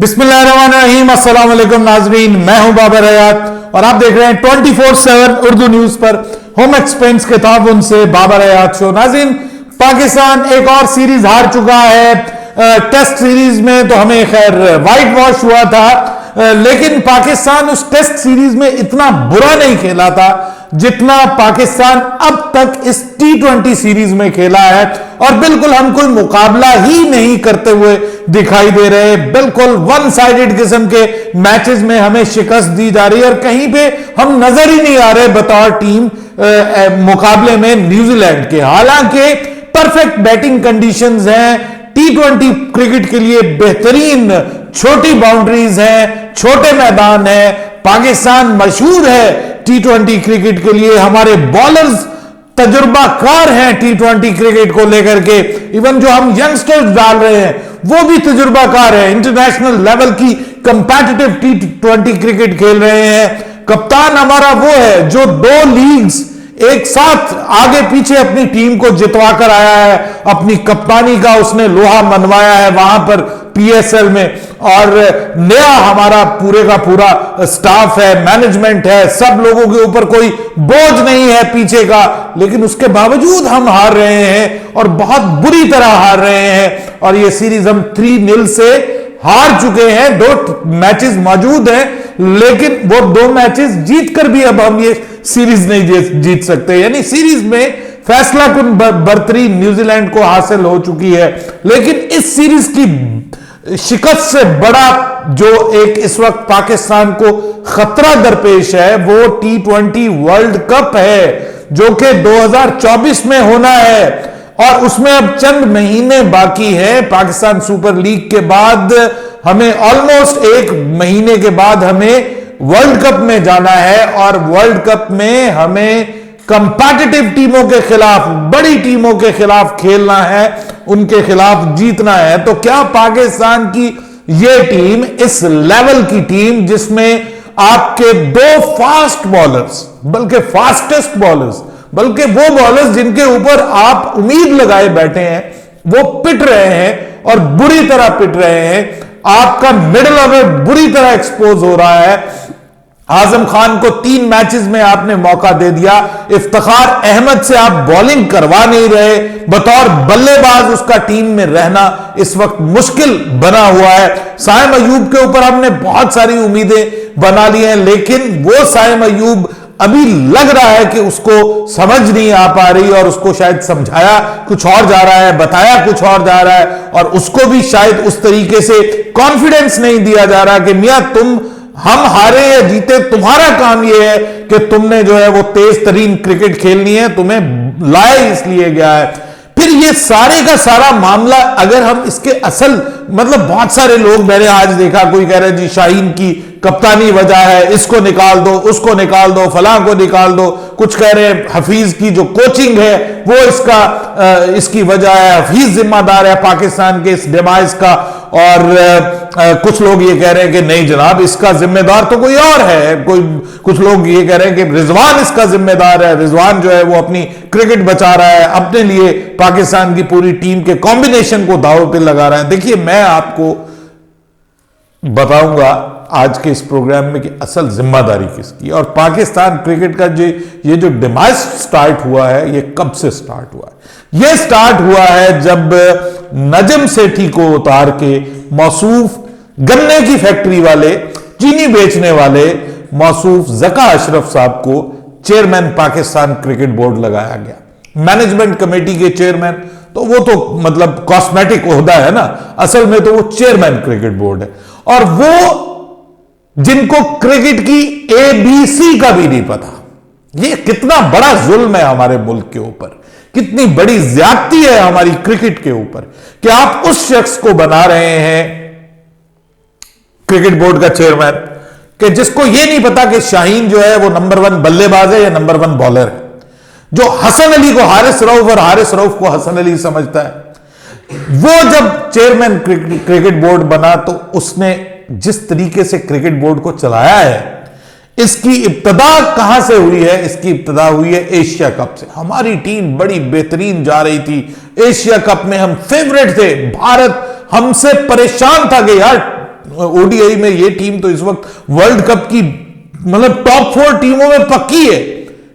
बिस्मिल्लाहिर्रहमानिर्रहीम, अस्सलाम वालेकुम नाजरीन, मैं हूं बाबर हयात और आप देख रहे हैं 24/7 उर्दू न्यूज पर होम एक्सपेंस के ताउन से बाबर हयात शो। नाजरीन, पाकिस्तान एक और सीरीज हार चुका है। टेस्ट सीरीज में तो हमें खैर वाइट वॉश हुआ था, लेकिन पाकिस्तान उस टेस्ट सीरीज में इतना बुरा नहीं खेला था जितना पाकिस्तान अब तक इस T20 सीरीज में खेला है। और बिल्कुल हम कोई मुकाबला ही नहीं करते हुए दिखाई दे रहे, बिल्कुल वन साइडेड किस्म के मैचेस में हमें शिकस्त दी जा रही है और कहीं पे हम नजर ही नहीं आ रहे बतौर टीम मुकाबले में न्यूजीलैंड के। हालांकि परफेक्ट बैटिंग कंडीशंस हैं, T20 क्रिकेट के लिए बेहतरीन छोटी बाउंड्रीज हैं, छोटे मैदान हैं। पाकिस्तान मशहूर है T20 क्रिकेट के लिए, हमारे बॉलर्स तजुर्बाकार हैं T20 क्रिकेट को लेकर के। इवन जो हम यंगस्टर्स डाल रहे हैं वो भी तजुर्बाकार है, इंटरनेशनल लेवल की कंपेटिटिव T20 क्रिकेट खेल रहे हैं। कप्तान हमारा वो है जो 2 लीग्स एक साथ आगे पीछे अपनी टीम को जितवा कर आया है, अपनी कप्तानी का उसने लोहा मनवाया है वहां पर PSL में। और नया हमारा पूरे का पूरा स्टाफ है, मैनेजमेंट है, सब लोगों के ऊपर कोई बोझ नहीं है पीछे का, लेकिन उसके बावजूद हम हार रहे हैं और बहुत बुरी तरह हार रहे हैं। और ये सीरीज हम 3-0 से हार चुके हैं। 2 मैचेस मौजूद हैं, लेकिन वो 2 मैचेस जीतकर भी अब हम ये सीरीज नहीं जीत सकते। यानी सीरीज में फैसला कुन बर्तरी न्यूजीलैंड को हासिल हो चुकी है। लेकिन इस सीरीज की शिकस्त से बड़ा जो एक इस वक्त पाकिस्तान को खतरा दरपेश है वो T20 वर्ल्ड कप है, जो कि 2024 में होना है और उसमें अब चंद महीने बाकी है। पाकिस्तान सुपर लीग के बाद हमें ऑलमोस्ट 1 महीने के बाद हमें वर्ल्ड कप में जाना है और वर्ल्ड कप में हमें कंपेटिटिव टीमों के खिलाफ, बड़ी टीमों के खिलाफ खेलना है, उनके खिलाफ जीतना है। तो क्या पाकिस्तान की यह टीम, इस लेवल की टीम जिसमें आपके 2 फास्ट बॉलर्स, बल्कि फास्टेस्ट बॉलर्स, बल्कि वो बॉलर्स जिनके ऊपर आप उम्मीद लगाए बैठे हैं, वो पिट रहे हैं और बुरी तरह पिट रहे हैं। आपका मिडिल ऑर्डर बुरी तरह एक्सपोज हो रहा है। आजम खान को 3 मैचेस में आपने मौका दे दिया, इफ्तिखार अहमद से आप बॉलिंग करवा नहीं रहे, बतौर बल्लेबाज उसका टीम में रहना इस वक्त मुश्किल बना हुआ है। साइम अयूब के ऊपर हमने बहुत सारी उम्मीदें बना ली हैं, लेकिन वो साइम अयूब अभी लग रहा है कि उसको समझ नहीं आ पा रही और उसको शायद समझाया कुछ और जा रहा है, बताया कुछ और जा रहा है और उसको भी शायद उस तरीके से कॉन्फिडेंस नहीं दिया जा रहा कि मियां तुम, हम हारे या जीते, तुम्हारा काम यह है कि तुमने जो है वो तेज तरीन क्रिकेट खेलनी है, तुम्हें लाया इसलिए गया है। फिर ये सारे का सारा मामला अगर हम इसके असल, मतलब बहुत सारे लोग, मैंने आज देखा कोई कह रहे जी शाहीन की कप्तानी वजह है, इसको निकाल दो, उसको निकाल दो, फलां को निकाल दो। कुछ कह रहे हैं हफीज की जो कोचिंग है वो इसकी वजह है, हफीज जिम्मेदार है पाकिस्तान के इस डिमाइज का। और कुछ लोग ये कह रहे हैं कि नहीं जनाब, इसका जिम्मेदार तो कोई और है। कुछ लोग ये कह रहे हैं कि रिजवान इसका जिम्मेदार है, रिजवान जो है वो अपनी क्रिकेट बचा रहा है, अपने लिए पाकिस्तान की पूरी टीम के कॉम्बिनेशन को दांव पे लगा रहा है। देखिए, मैं आपको बताऊंगा आज के इस प्रोग्राम में कि असल जिम्मेदारी किसकी, और पाकिस्तान क्रिकेट का ये जो डिमाइज स्टार्ट हुआ है ये कब से स्टार्ट हुआ है। ये स्टार्ट हुआ है जब नजम सेठी को उतार के मौसूफ गन्ने की फैक्ट्री वाले, चीनी बेचने वाले मौसूफ ज़का अशरफ साहब को चेयरमैन पाकिस्तान क्रिकेट बोर्ड लगाया गया। मैनेजमेंट कमेटी के चेयरमैन, तो वो तो मतलब कॉस्मेटिक ओहदा है ना, असल में तो वो चेयरमैन क्रिकेट बोर्ड है। और वो जिनको क्रिकेट की ABC का भी नहीं पता, ये कितना बड़ा जुल्म है हमारे मुल्क के ऊपर, कितनी बड़ी ज्यादती है हमारी क्रिकेट के ऊपर कि आप उस शख्स को बना रहे हैं क्रिकेट बोर्ड का चेयरमैन कि जिसको यह नहीं पता कि शाहीन जो है वो नंबर 1 बल्लेबाज है या नंबर 1 बॉलर है, जो हसन अली को हारिस रऊफ और हारिस रऊफ को हसन अली समझता है। वो जब चेयरमैन क्रिकेट बोर्ड बना तो उसने जिस तरीके से क्रिकेट बोर्ड को चलाया है, इसकी इब्तदा कहां से हुई है? इसकी इब्तदा हुई है एशिया कप से। हमारी टीम बड़ी बेहतरीन जा रही थी, एशिया कप में हम फेवरेट थे, भारत हमसे परेशान था कि यार ओडीआई में ये टीम तो इस वक्त वर्ल्ड कप की मतलब टॉप 4 टीमों में पक्की है।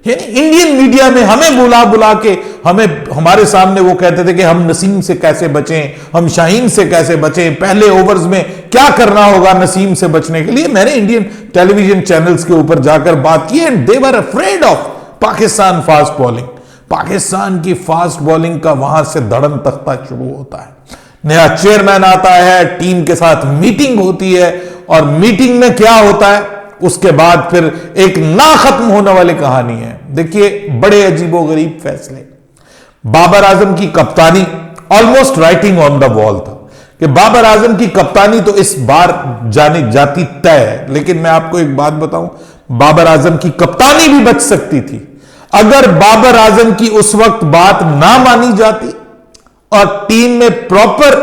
इंडियन मीडिया में हमें बुला बुला के हमारे सामने वो कहते थे कि हम नसीम से कैसे बचें, हम शाहीन से कैसे बचें, पहले ओवर्स में क्या करना होगा नसीम से बचने के लिए। मैंने इंडियन टेलीविजन चैनल्स के ऊपर जाकर बात की and they were afraid of Pakistan fast bowling. Pakistan की फास्ट बॉलिंग का वहां से धड़म तख्ता शुरू होता है। नया चेयरमैन आता है, टीम के साथ मीटिंग होती है और मीटिंग में क्या होता है उसके बाद फिर एक ना खत्म होने वाली कहानी है। देखिए बड़े अजीबोगरीब फैसले। बाबर आजम की कप्तानी almost writing on the wall था कि बाबर आजम की कप्तानी तो इस बार जानी जाती तय है। लेकिन मैं आपको एक बात बताऊं, बाबर आजम की कप्तानी भी बच सकती थी अगर बाबर आजम की उस वक्त बात ना मानी जाती और टीम में proper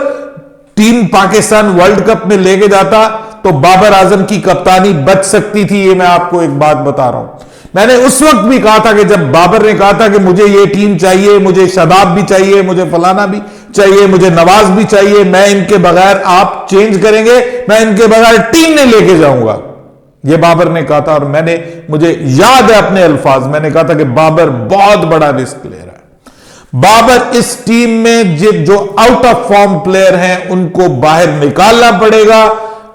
team Pakistan world cup में लेके जाता तो बाबर आजम की कप्तानी बच सकती थी। ये मैं आपको एक बात बता रहा हूं। मैंने उस वक्त भी कहा था कि जब बाबर ने कहा था कि मुझे ये टीम चाहिए, मुझे शादाब भी चाहिए, मुझे फलाना भी चाहिए, मुझे नवाज भी चाहिए, मैं इनके बगैर आप चेंज करेंगे, मैं इनके बगैर टीम नहीं लेके जाऊंगा, ये बाबर ने कहा था। और मुझे याद है अपने अल्फाज, मैंने कहा था कि बाबर बहुत बड़ा रिस्क ले रहा है। बाबर इस टीम में जो आउट ऑफ फॉर्म प्लेयर हैं उनको बाहर निकालना पड़ेगा,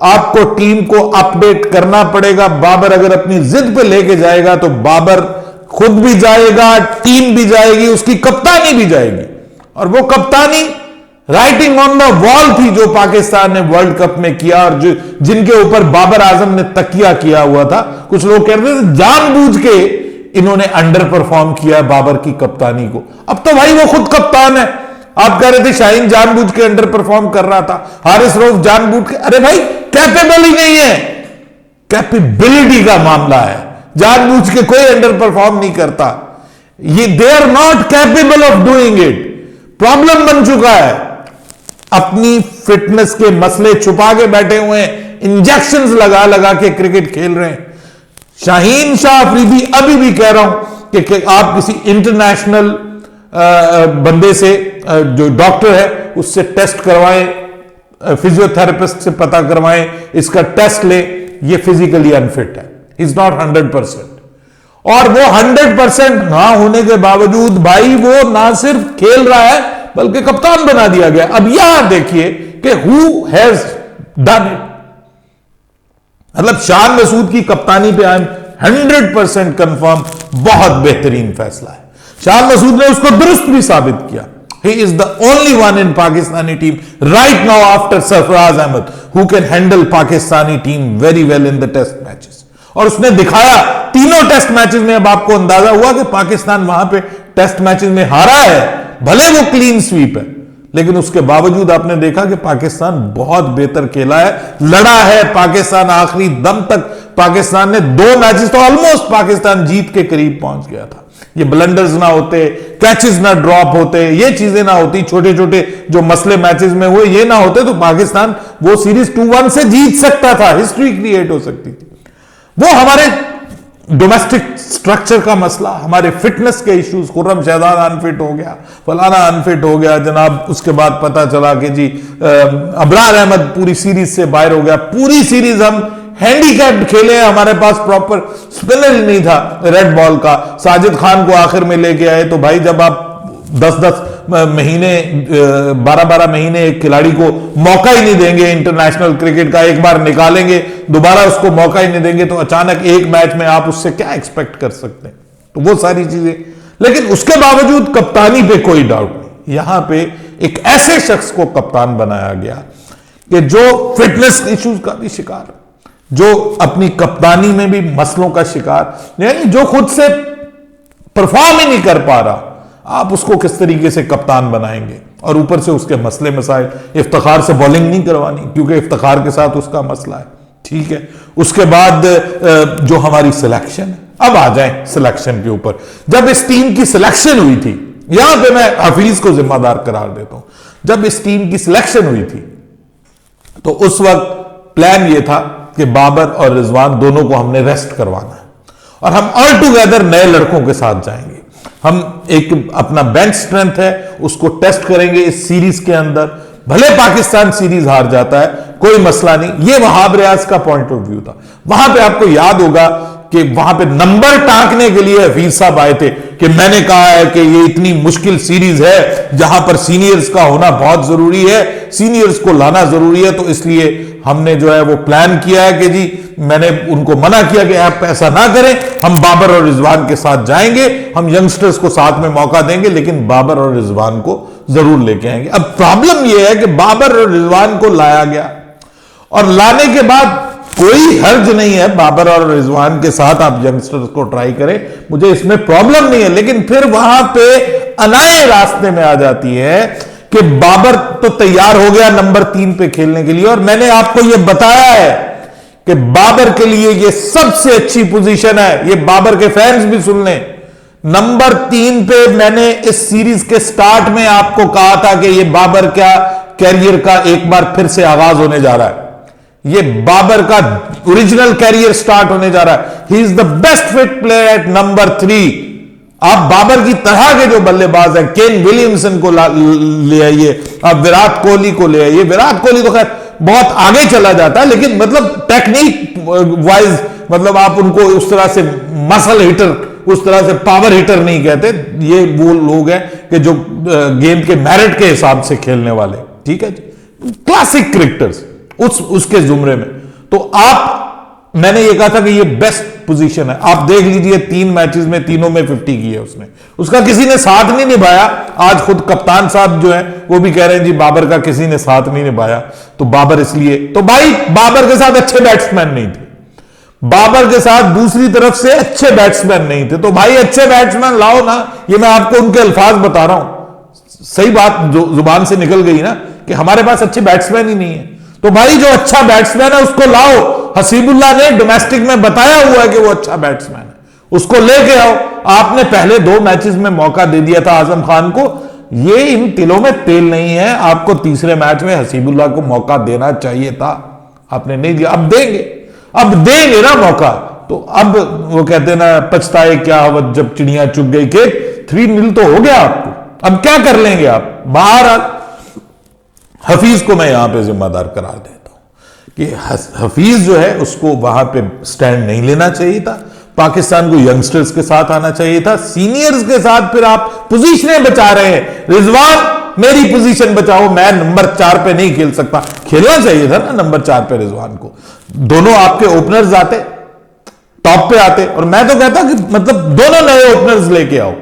आपको टीम को अपडेट करना पड़ेगा। बाबर अगर अपनी जिद पे लेके जाएगा तो बाबर खुद भी जाएगा, टीम भी जाएगी, उसकी कप्तानी भी जाएगी। और वो कप्तानी राइटिंग ऑन द वॉल थी जो पाकिस्तान ने वर्ल्ड कप में किया और जिनके ऊपर बाबर आजम ने तकिया किया हुआ था। कुछ लोग कहते थे जानबूझ के इन्होंने अंडर परफॉर्म किया बाबर की कप्तानी को। अब तो भाई वो खुद कप्तान है। आप कह रहे थे शाहीन जानबूझ के अंडर परफॉर्म कर रहा था, हारिस रऊफ जानबूझ के, अरे भाई कैपेबल ही नहीं है। कैपेबिलिटी का मामला है, जानबूझ के कोई अंडर परफॉर्म नहीं करता। ये they are not capable of doing it. Problem बन चुका है, अपनी फिटनेस के मसले छुपा के बैठे हुए हैं, इंजेक्शंस लगा लगा के क्रिकेट खेल रहे हैं। शाहीन शाह अफरीदी अभी भी कह रहा हूं कि आप किसी इंटरनेशनल बंदे से जो डॉक्टर है उससे टेस्ट करवाएं, फिजियोथेरेपिस्ट से पता करवाएं, इसका टेस्ट ले, ये फिजिकली अनफिट है, इज नॉट 100%। और वो 100% ना होने के बावजूद भाई वो ना सिर्फ खेल रहा है बल्कि कप्तान बना दिया गया। अब यहां देखिए कि हु हैज डन इट। मतलब शान मसूद की कप्तानी पे आई एम 100% कंफर्म, बहुत बेहतरीन फैसला है। शान मसूद ने उसको दुरुस्त भी साबित किया। He is the only one in Pakistani team right now after Sarfraz Ahmed who can handle Pakistani team very well in the test matches. और उसने दिखाया तीनों टेस्ट मैचेस में। अब आपको अंदाजा हुआ कि पाकिस्तान वहां पे टेस्ट मैचेस में हारा है, भले वो क्लीन स्वीप है, लेकिन उसके बावजूद आपने देखा कि पाकिस्तान बहुत बेहतर खेला है, लड़ा है पाकिस्तान आखिरी दम तक। पाकिस्तान ने 2 मैचेस तो ऑलमोस्ट पाकिस्तान जीत के करीब पहुंच गया था। ये ब्लंडर्स ना होते, कैचेस ना ड्रॉप होते, ये चीजें ना होती, छोटे छोटे जो मसले मैचेस में हुए ये ना होते तो पाकिस्तान वो सीरीज 2-1 से जीत सकता था, हिस्ट्री क्रिएट हो सकती थी। वो हमारे डोमेस्टिक स्ट्रक्चर का मसला, हमारे फिटनेस के इश्यूज, खुर्रम शहजाद अनफिट हो गया, फलाना अनफिट हो गया जनाब, उसके बाद पता चला कि जी अबरार अहमद पूरी सीरीज से बाहर हो गया। पूरी सीरीज हम हैंडीकैप्ड खेले, हमारे पास प्रॉपर स्पिनर ही नहीं था रेड बॉल का। साजिद खान को आखिर में लेके आए तो भाई जब आप 10-10 महीने 12-12 महीने एक खिलाड़ी को मौका ही नहीं देंगे इंटरनेशनल क्रिकेट का, एक बार निकालेंगे दोबारा उसको मौका ही नहीं देंगे तो अचानक एक मैच में आप उससे क्या एक्सपेक्ट कर सकते हैं। तो वो सारी चीजें, लेकिन उसके बावजूद कप्तानी पे कोई डाउट नहीं। यहां पे एक ऐसे शख्स को कप्तान बनाया गया कि जो फिटनेस इश्यूज का भी शिकार, जो अपनी कप्तानी में भी मसलों का शिकार, यानी जो खुद से परफॉर्म ही नहीं कर पा रहा, आप उसको किस तरीके से कप्तान बनाएंगे। और ऊपर से उसके मसले मसाइल, इफ्तिखार से बॉलिंग नहीं करवानी क्योंकि इफ्तिखार के साथ उसका मसला है, ठीक है। उसके बाद जो हमारी सिलेक्शन है, अब आ जाए सिलेक्शन के ऊपर। जब इस टीम की सिलेक्शन हुई थी, यहां पे मैं हफीज को जिम्मेदार करार देता हूं, जब इस टीम की सिलेक्शन हुई थी तो उस वक्त प्लान यह था कि बाबर और रिजवान दोनों को हमने रेस्ट करवाना है और हम ऑल टुगेदर नए लड़कों के साथ जाएंगे। हम एक अपना बेंच स्ट्रेंथ है उसको टेस्ट करेंगे इस सीरीज के अंदर। भले पाकिस्तान सीरीज हार जाता है, कोई मसला नहीं। ये वहाब रियाज का पॉइंट ऑफ व्यू था। वहां पे आपको याद होगा कि वहां पे नंबर टांकने के लिए हफीज साहब आए थे कि मैंने कहा है कि ये इतनी मुश्किल सीरीज है जहां पर सीनियर्स का होना बहुत जरूरी है, सीनियर्स को लाना जरूरी है, तो इसलिए हमने जो है वो प्लान किया है कि जी मैंने उनको मना किया कि आप ऐसा ना करें, हम बाबर और रिजवान के साथ जाएंगे, हम यंगस्टर्स को साथ में मौका देंगे, लेकिन बाबर और रिजवान को जरूर लेके आएंगे। अब प्रॉब्लम यह है कि बाबर और रिजवान को लाया गया और लाने के बाद कोई हर्ज नहीं है बाबर और रिजवान के साथ आप यंगस्टर्स को ट्राई करें, मुझे इसमें प्रॉब्लम नहीं है। लेकिन फिर वहां पे अनाए रास्ते में आ जाती है कि बाबर तो तैयार हो गया नंबर 3 पे खेलने के लिए, और मैंने आपको यह बताया है कि बाबर के लिए यह सबसे अच्छी पोजीशन है। ये बाबर के फैंस भी सुन लें, नंबर 3 पे मैंने इस सीरीज के स्टार्ट में आपको कहा था कि यह बाबर का कैरियर का एक बार फिर से आगाज होने जा रहा है, ये बाबर का ओरिजिनल कैरियर स्टार्ट होने जा रहा है। He is the best fit player at number 3। आप बाबर की तरह के जो बल्लेबाज हैं, केन विलियमसन को ले आइए, आप विराट कोहली को ले आइए। विराट कोहली तो खैर बहुत आगे चला जाता है, लेकिन मतलब टेक्निक वाइज मतलब आप उनको उस तरह से मसल हिटर, उस तरह से पावर हिटर नहीं कहते। ये वो लोग हैं कि जो गेम के मेरिट के हिसाब से खेलने वाले, ठीक है, क्लासिक क्रिकेटर्स उसके जुमरे में। तो मैंने ये कहा था कि ये बेस्ट पोजीशन है। आप देख लीजिए 3 मैचेस में तीनों में 50 की है उसने, उसका किसी ने साथ नहीं निभाया। आज खुद कप्तान साहब जो है वो भी कह रहे हैं जी बाबर का किसी ने साथ नहीं निभाया, तो बाबर इसलिए, तो भाई बाबर के साथ अच्छे बैट्समैन नहीं थे, बाबर के साथ दूसरी तरफ से अच्छे बैट्समैन नहीं थे, तो भाई अच्छे बैट्समैन लाओ ना। ये मैं आपको उनके अल्फाज बता रहा हूं, सही बात जो जुबान से निकल गई ना कि हमारे पास अच्छे बैट्समैन ही नहीं है, तो भाई जो अच्छा बैट्समैन है उसको लाओ। हसीबुल्लाह ने डोमेस्टिक में बताया हुआ है कि वो अच्छा बैट्समैन है, उसको लेके आओ। आपने पहले 2 मैचेस में मौका दे दिया था आजम खान को, ये इन तिलों में तेल नहीं है। आपको तीसरे मैच में हसीबुल्लाह को मौका देना चाहिए था, आपने नहीं दिया। अब देंगे ना मौका, तो अब वो कहते ना पछताए क्या हवत जब चिड़िया चुग गई के 3-0 तो हो गया आपको, अब क्या कर लेंगे आप। बाहर हफीज को मैं यहां पे जिम्मेदार करार देता हूं कि हफीज जो है उसको वहां पे स्टैंड नहीं लेना चाहिए था, पाकिस्तान को यंगस्टर्स के साथ आना चाहिए था, सीनियर्स के साथ। फिर आप पोजीशनें बचा रहे हैं, रिजवान मेरी पोजीशन बचाओ, मैं नंबर 4 पे नहीं खेल सकता, खेलना चाहिए था ना नंबर 4 पे रिजवान को। दोनों आपके ओपनर्स आते, टॉप पे आते, और मैं तो कहता कि मतलब दोनों नए ओपनर्स लेके आओ,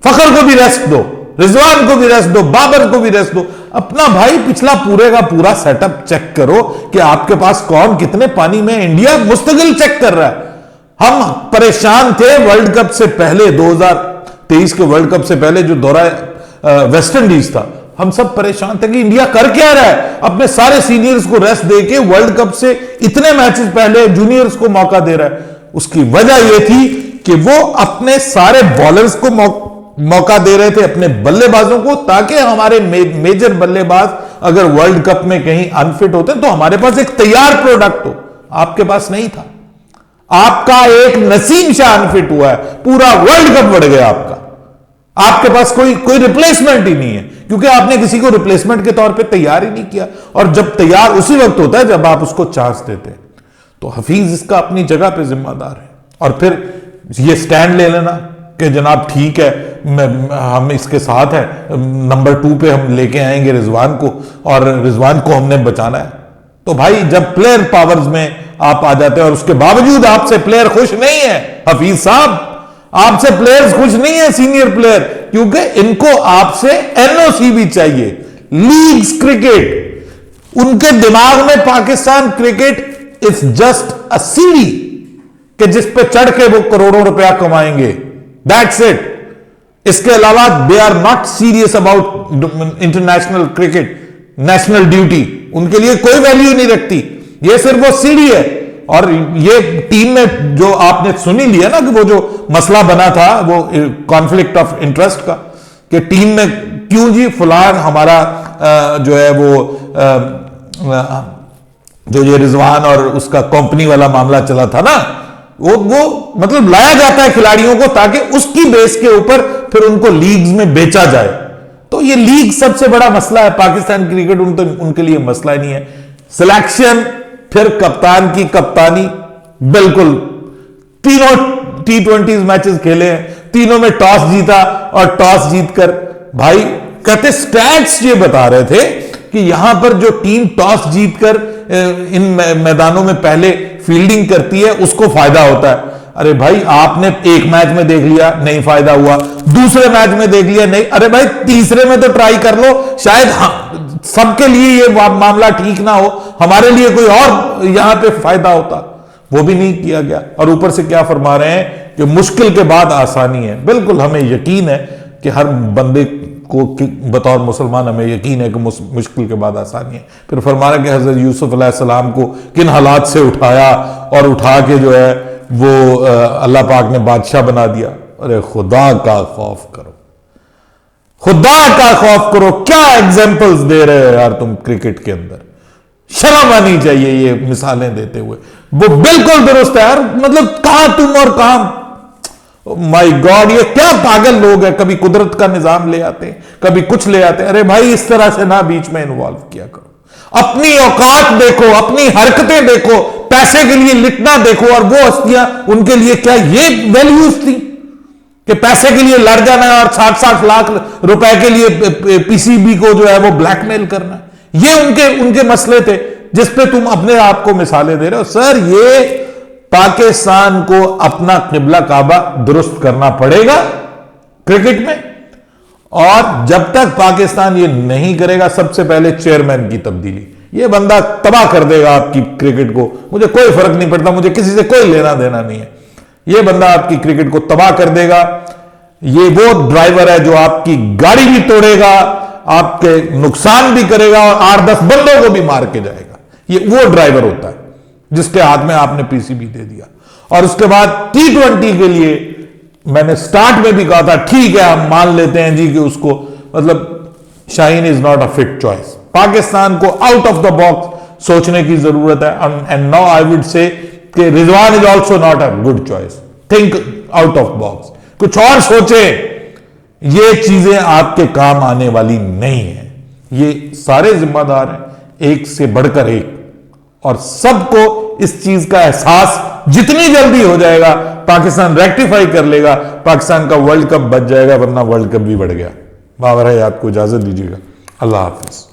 फखर को भी रेस्ट दो, रिजवान को भी रेस्ट दो, बाबर को भी रेस्ट दो। अपना भाई पिछला पूरे का पूरा सेटअप चेक करो कि आपके पास कौन कितने पानी में। इंडिया मुस्तकिल चेक कर रहा है। हम परेशान थे वर्ल्ड कप से पहले, 2023 के वर्ल्ड कप से पहले जो दौरा वेस्ट इंडीज था, हम सब परेशान थे कि इंडिया कर क्या रहा है, अपने सारे सीनियर्स को रेस्ट देके वर्ल्ड कप से इतने मैचेस पहले जूनियर्स को मौका दे रहा है। उसकी वजह यह थी कि वो अपने सारे बॉलर्स को मौका दे रहे थे, अपने बल्लेबाजों को, ताकि हमारे मेजर बल्लेबाज अगर वर्ल्ड कप में कहीं अनफिट होते तो हमारे पास एक तैयार प्रोडक्ट हो। आपके पास नहीं था, आपका एक नसीम शाह अनफिट हुआ है, पूरा वर्ल्ड कप बढ़ गया आपका। आपके पास कोई रिप्लेसमेंट ही नहीं है, क्योंकि आपने किसी को रिप्लेसमेंट के तौर पे तैयार ही नहीं किया। और जब तैयार उसी वक्त होता है जब आप उसको चांस देते हैं। तो हफीज इसका अपनी जगह पे जिम्मेदार है, और फिर ये स्टैंड ले लेना कि जनाब ठीक है हम इसके साथ हैं, नंबर 2 पे हम लेके आएंगे रिजवान को, और रिजवान को हमने बचाना है। तो भाई जब प्लेयर पावर्स में आप आ जाते हैं और उसके बावजूद आपसे प्लेयर खुश नहीं है, हफीज साहब आपसे प्लेयर्स खुश नहीं है, सीनियर प्लेयर, क्योंकि इनको आपसे एनओसी भी चाहिए। लीग्स क्रिकेट, उनके दिमाग में Pakistan cricket is just a सीढ़ी कि जिस पे चढ़ के वो करोड़ों रुपया कमाएंगे, दैट्स इट। इसके अलावा they are not serious about international cricket, national duty उनके लिए कोई वैल्यू नहीं रखती। ये सिर्फ वो सीढ़ी है। और ये टीम में जो आपने सुन ही लिया ना कि वो जो मसला बना था वो कॉन्फ्लिक्ट ऑफ इंटरेस्ट का, कि टीम में क्यों जी फुलान हमारा जो है वो जो ये रिजवान और उसका कंपनी वाला मामला चला था ना, वो मतलब लाया जाता है खिलाड़ियों को ताकि उसकी बेस के ऊपर फिर उनको लीग्स में बेचा जाए। तो ये लीग सबसे बड़ा मसला है, पाकिस्तान क्रिकेट उनके लिए मसला ही नहीं है। सिलेक्शन, फिर कप्तान की कप्तानी, बिल्कुल तीनों T20 मैचेस खेले हैं, तीनों में टॉस जीता और टॉस जीतकर भाई कहते स्टैट्स ये बता रहे थे कि यहां पर जो टीम टॉस जीतकर इन मैदानों में पहले फील्डिंग करती है उसको फायदा होता है। अरे भाई आपने एक मैच में देख लिया नहीं फायदा हुआ, दूसरे मैच में देख लिया नहीं, अरे भाई तीसरे में तो ट्राई कर लो, शायद सबके लिए ये मामला ठीक ना हो, हमारे लिए कोई और यहां पे फायदा होता। वो भी नहीं किया गया और ऊपर से क्या फरमा रहे हैं कि मुश्किल के बाद आसानी है। बिल्कुल हमें यकीन है कि हर बंदे को बतौर मुसलमान हमें यकीन है कि मुश्किल के बाद आसानी है। फिर फरमा रहे कि हजरत यूसुफ अलैहिस्सलाम को किन हालात से उठाया और उठा के जो है वो अल्लाह पाक ने बादशाह बना दिया। अरे खुदा का खौफ करो, खुदा का खौफ करो, क्या एग्जाम्पल्स दे रहे हो यार तुम क्रिकेट के अंदर, शर्म आनी चाहिए ये मिसालें देते हुए। वो बिल्कुल दुरुस्त है यार, मतलब कहां तुम और कहां, माय गॉड ये क्या पागल लोग हैं, कभी कुदरत का निजाम ले आते हैं, कभी कुछ ले आते हैं। अरे भाई इस तरह से ना बीच में इन्वॉल्व किया करो, अपनी औकात देखो, अपनी हरकतें देखो, पैसे के लिए लिटना देखो। और वो हस्तियां, उनके लिए क्या ये वैल्यूज थी कि पैसे के लिए लड़ जाना है और 60-60 लाख रुपए के लिए पीसीबी को जो है वो ब्लैकमेल करना, ये उनके मसले थे जिसपे तुम अपने आप को मिसालें दे रहे हो। सर ये पाकिस्तान को अपना किबला काबा दुरुस्त करना पड़ेगा क्रिकेट में, और जब तक पाकिस्तान ये नहीं करेगा, सबसे पहले चेयरमैन की तब्दीली, ये बंदा तबाह कर देगा आपकी क्रिकेट को। मुझे कोई फर्क नहीं पड़ता, मुझे किसी से कोई लेना देना नहीं है, ये बंदा आपकी क्रिकेट को तबाह कर देगा। ये वो ड्राइवर है जो आपकी गाड़ी भी तोड़ेगा, आपके नुकसान भी करेगा और 8-10 बंदों को भी मार के जाएगा। ये वो ड्राइवर होता है जिसके हाथ में आपने पीसीबी दे दिया। और उसके बाद T20 के लिए मैंने स्टार्ट में भी कहा था, ठीक है हम मान लेते हैं जी कि उसको मतलब Shaheen is not a fit choice, Pakistan को आउट ऑफ द बॉक्स सोचने की जरूरत है। And now I would say कि Rizwan is also not a good choice, think out of box, कुछ और सोचे। ये चीजें आपके काम आने वाली नहीं है, ये सारे जिम्मेदार हैं एक से बढ़कर एक, और सबको इस चीज का एहसास जितनी जल्दी हो जाएगा पाकिस्तान रेक्टिफाई कर लेगा, पाकिस्तान का वर्ल्ड कप बच जाएगा, वरना वर्ल्ड कप भी बढ़ गया। बाबर हयात को इजाजत दीजिएगा, अल्लाह हाफिज।